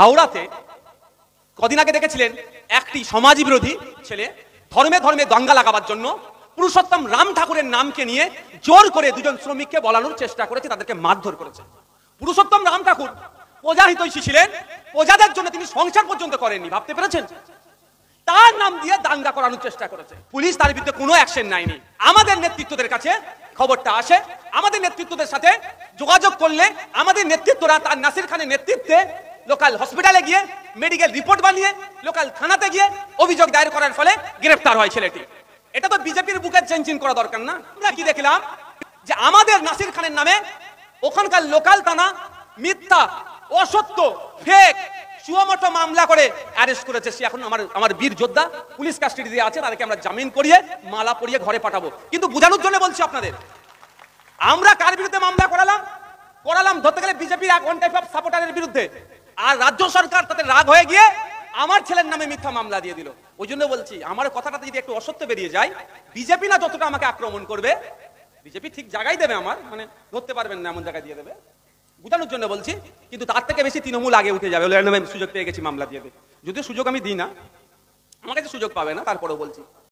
হাওড়াতে কদিন আগে দেখেছিলেন একটি সমাজ বিরোধী ছেলে ধর্মে ধর্মে দাঙ্গা লাগাবার জন্য পুরুষোত্তম রাম ঠাকুরের নামকে নিয়ে জোর করে দুজন শ্রমিককে বলানোর চেষ্টা করেছে, তাদেরকে মারধর করেছে। পুরুষোত্তম রাম ঠাকুর প্রজা হিতৈষী ছিলেন, প্রজাদের জন্য তিনি সংসার পর্যন্ত করেননি, ভাবতে পেরেছেন? তার নাম দিয়ে দাঙ্গা করানোর চেষ্টা করেছে। পুলিশ তার বিরুদ্ধে কোনো অ্যাকশন নেয়নি। আমাদের নেতৃত্বদের কাছে খবরটা আসে, আমাদের নেতৃত্বদের সাথে যোগাযোগ করলে আমাদের নেতৃত্বরা তার নাসির খানের নেতৃত্বে লোকাল হসপিটালে গিয়ে মেডিকেল রিপোর্ট বানিয়ে লোকাল থানাতে গিয়ে অভিযোগ দায়ের করার ফলে গ্রেফতার হয় ছেলেটি। এটা তো বিজেপির বুকের চেঞ্জিং করা দরকার না? আমরা কি দেখলাম যে আমাদের নাসির খানের নামে ওখানকার লোকাল থানা মিথ্যা, অসত্য, ফেক সুমোটো মামলা করে অ্যারেস্ট করেছে। সে এখন আমার বীর যোদ্ধা পুলিশ কাস্টাডিতে আছে, তাদেরকে আমরা জামিন করিয়ে মালা পরিয়ে ঘরে পাঠাবো। কিন্তু বোঝানোর জন্য বলছি আপনাদের, আমরা কার বিরুদ্ধে মামলা করালাম ধরতে গেলে বিজেপির এক ওয়ান টাইপ অফ সাপোর্টারের বিরুদ্ধে, আর রাজ্য সরকার তাতে রাগ হয়ে গিয়ে আমার ছেলের নামে মিথ্যা মামলা দিয়ে দিল। ওই জন্য বলছি আমার কথাটাতে যদি একটু অসত্য বেরিয়ে যায়, বিজেপি না যতটা আমাকে আক্রমণ করবে, বিজেপি ঠিক জায়গায় দেবে, আমার মানে ধরতে পারবেন না এমন জায়গায় দিয়ে দেবে, বোঝানোর জন্য বলছি। কিন্তু তার থেকে বেশি তৃণমূল আগে উঠে যাবে, সুযোগ পেয়ে গেছি মামলা দিয়ে দেবে। যদিও সুযোগ আমি দিই না, আমার কাছে সুযোগ পাবে না, তারপরেও বলছি।